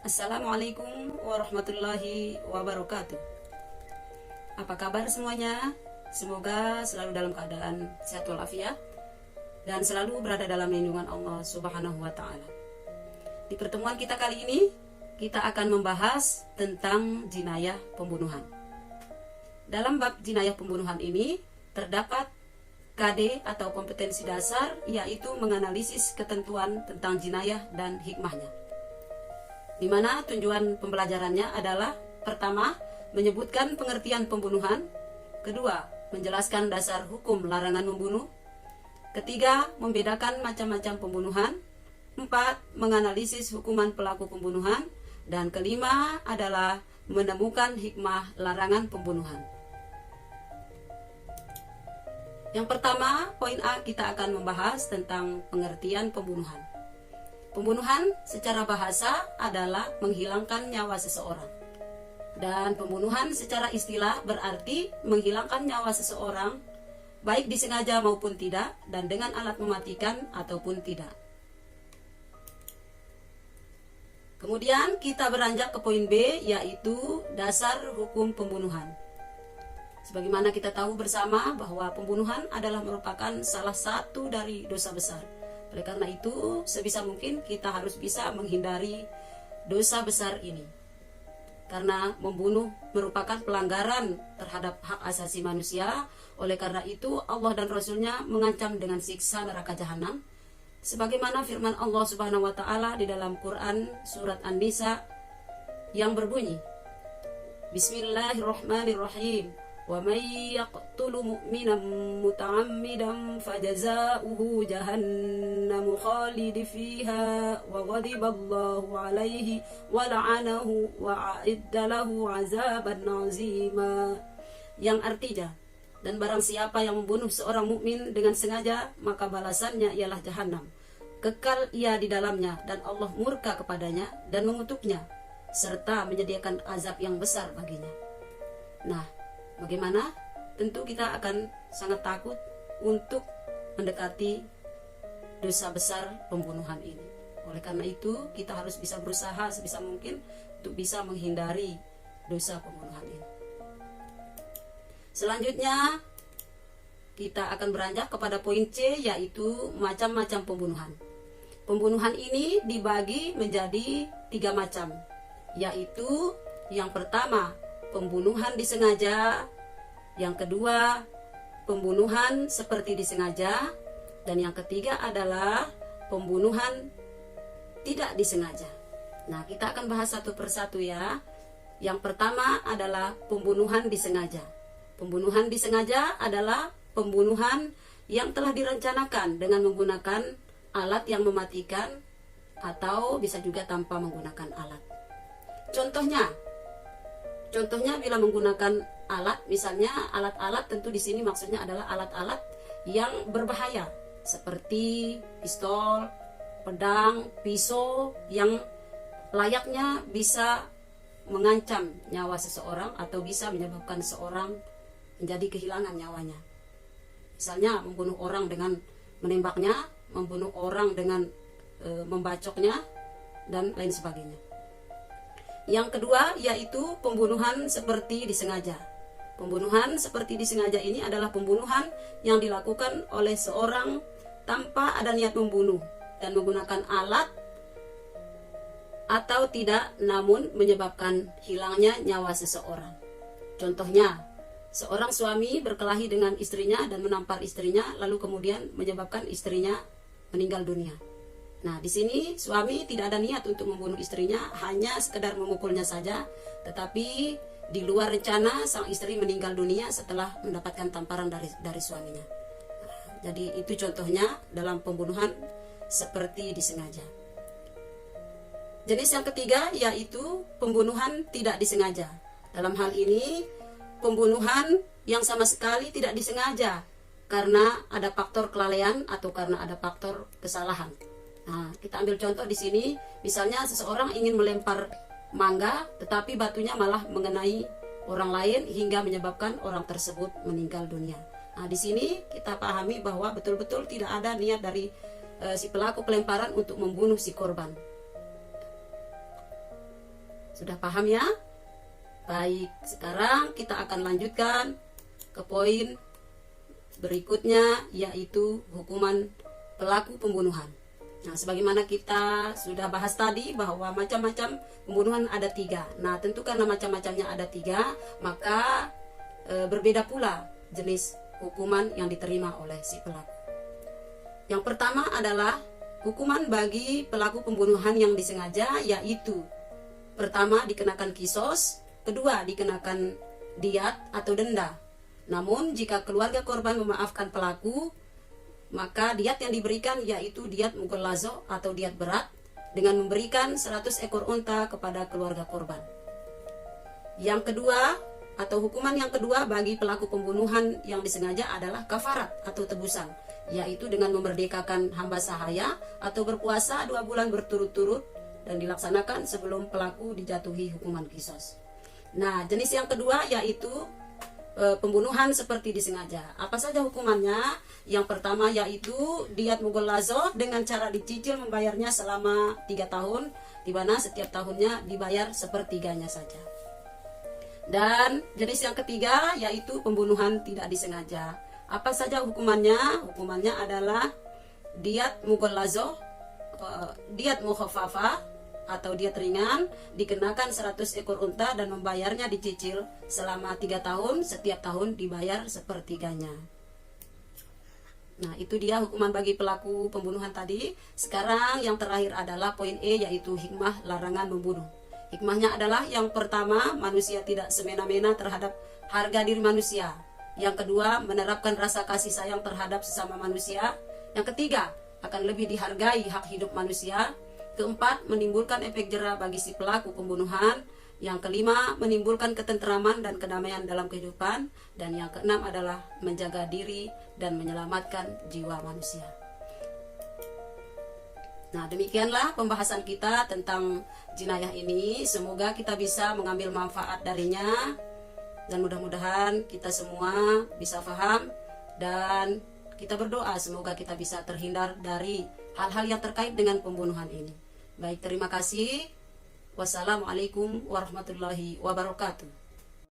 Assalamualaikum warahmatullahi wabarakatuh. Apa kabar semuanya? Semoga selalu dalam keadaan sehat walafiat dan selalu berada dalam lindungan Allah Subhanahu wa taala. Di pertemuan kita kali ini, kita akan membahas tentang jinayah pembunuhan. Dalam bab jinayah pembunuhan ini terdapat KD atau kompetensi dasar, yaitu menganalisis ketentuan tentang jinayah dan hikmahnya. Di mana tujuan pembelajarannya adalah: pertama, menyebutkan pengertian pembunuhan; kedua, menjelaskan dasar hukum larangan membunuh; ketiga, membedakan macam-macam pembunuhan; empat, menganalisis hukuman pelaku pembunuhan; dan kelima adalah menemukan hikmah larangan pembunuhan. Yang pertama, poin A, kita akan membahas tentang pengertian pembunuhan. Pembunuhan secara bahasa adalah menghilangkan nyawa seseorang. Dan pembunuhan secara istilah berarti menghilangkan nyawa seseorang, baik disengaja maupun tidak, dan dengan alat mematikan ataupun tidak. Kemudian kita beranjak ke poin B, yaitu dasar hukum pembunuhan. Sebagaimana kita tahu bersama bahwa pembunuhan adalah merupakan salah satu dari dosa besar. Oleh karena itu, sebisa mungkin kita harus bisa menghindari dosa besar ini. Karena membunuh merupakan pelanggaran terhadap hak asasi manusia. Oleh karena itu, Allah dan Rasulnya mengancam dengan siksa neraka jahanam. Sebagaimana firman Allah Subhanahu wa taala di dalam Quran surat An-Nisa yang berbunyi, Bismillahirrahmanirrahim. وَمَنْ يَقْتُلُ مُؤْمِنًا مُتَعَمِّدًا فَجَزَاؤُهُ جَهَنَّمُ خَالِدًا فِيهَا وَغَضِبَ اللَّهُ عَلَيْهِ وَلَعَنَهُ وَأَعَدَّ لَهُ عَذَابًا عَظِيمًا. Yang artinya, dan barang siapa yang membunuh seorang mukmin dengan sengaja, maka balasannya ialah jahanam. Kekal ia di dalamnya, dan Allah murka kepadanya dan mengutuknya, serta menyediakan azab yang besar baginya. Nah, bagaimana? Tentu kita akan sangat takut untuk mendekati dosa besar pembunuhan ini. Oleh karena itu, kita harus bisa berusaha sebisa mungkin untuk bisa menghindari dosa pembunuhan ini. Selanjutnya, kita akan beranjak kepada poin C, yaitu macam-macam pembunuhan. Pembunuhan ini dibagi menjadi 3 macam, yaitu yang pertama, pembunuhan disengaja; yang kedua, pembunuhan seperti disengaja; dan yang ketiga adalah pembunuhan tidak disengaja. Nah, kita akan bahas satu persatu ya. Yang pertama adalah pembunuhan disengaja. Pembunuhan disengaja adalah pembunuhan yang telah direncanakan dengan menggunakan alat yang mematikan, atau bisa juga tanpa menggunakan alat. Contohnya bila menggunakan alat, misalnya alat-alat, tentu di sini maksudnya adalah alat-alat yang berbahaya seperti pistol, pedang, pisau yang layaknya bisa mengancam nyawa seseorang atau bisa menyebabkan seseorang menjadi kehilangan nyawanya. Misalnya membunuh orang dengan menembaknya, membunuh orang dengan membacoknya, dan lain sebagainya. Yang kedua, yaitu pembunuhan seperti disengaja. Pembunuhan seperti disengaja ini adalah pembunuhan yang dilakukan oleh seorang tanpa ada niat membunuh dan menggunakan alat atau tidak, namun menyebabkan hilangnya nyawa seseorang. Contohnya, seorang suami berkelahi dengan istrinya dan menampar istrinya, lalu kemudian menyebabkan istrinya meninggal dunia. Nah, di sini suami tidak ada niat untuk membunuh istrinya, hanya sekedar memukulnya saja, tetapi di luar rencana sang istri meninggal dunia setelah mendapatkan tamparan dari suaminya. Jadi itu contohnya dalam pembunuhan seperti disengaja. Jenis yang ketiga yaitu pembunuhan tidak disengaja. Dalam hal ini pembunuhan yang sama sekali tidak disengaja karena ada faktor kelalaian atau karena ada faktor kesalahan. Nah, kita ambil contoh di sini, misalnya seseorang ingin melempar mangga, tetapi batunya malah mengenai orang lain hingga menyebabkan orang tersebut meninggal dunia. Nah, di sini kita pahami bahwa betul-betul tidak ada niat dari si pelaku pelemparan untuk membunuh si korban. Sudah paham ya? Baik, sekarang kita akan lanjutkan ke poin berikutnya, yaitu hukuman pelaku pembunuhan. Nah, sebagaimana kita sudah bahas tadi bahwa macam-macam pembunuhan ada 3. Nah, tentu karena macam-macamnya ada 3, maka berbeda pula jenis hukuman yang diterima oleh si pelaku. Yang pertama adalah hukuman bagi pelaku pembunuhan yang disengaja, yaitu pertama dikenakan kisos, kedua dikenakan diat atau denda. Namun jika keluarga korban memaafkan pelaku, maka diat yang diberikan yaitu diat mughallazo atau diat berat dengan memberikan 100 ekor unta kepada keluarga korban. Yang kedua atau hukuman yang kedua bagi pelaku pembunuhan yang disengaja adalah kafarat atau tebusan, yaitu dengan memerdekakan hamba sahaya atau berpuasa 2 bulan berturut-turut dan dilaksanakan sebelum pelaku dijatuhi hukuman kisos. Nah, jenis yang kedua yaitu pembunuhan seperti disengaja. Apa saja hukumannya? Yang pertama yaitu diat mughallazo dengan cara dicicil membayarnya selama 3 tahun, di mana setiap tahunnya dibayar sepertiganya saja. Dan jenis yang ketiga yaitu pembunuhan tidak disengaja. Apa saja hukumannya? Hukumannya adalah diat mughallazo, diat mukhaffafa atau diat ringan, dikenakan 100 ekor unta dan membayarnya dicicil selama 3 tahun, setiap tahun dibayar sepertiganya. Nah, itu dia hukuman bagi pelaku pembunuhan tadi. Sekarang yang terakhir adalah poin E, yaitu hikmah larangan membunuh. Hikmahnya adalah yang pertama, manusia tidak semena-mena terhadap harga diri manusia. Yang kedua, menerapkan rasa kasih sayang terhadap sesama manusia. Yang ketiga, akan lebih dihargai hak hidup manusia. Keempat, menimbulkan efek jera bagi si pelaku pembunuhan. Yang kelima, menimbulkan ketentraman dan kedamaian dalam kehidupan. Dan yang keenam adalah menjaga diri dan menyelamatkan jiwa manusia. Nah, demikianlah pembahasan kita tentang jinayah ini. Semoga kita bisa mengambil manfaat darinya. Dan mudah-mudahan kita semua bisa paham. Dan kita berdoa semoga kita bisa terhindar dari hal-hal yang terkait dengan pembunuhan ini. Baik, terima kasih. Wassalamualaikum warahmatullahi wabarakatuh.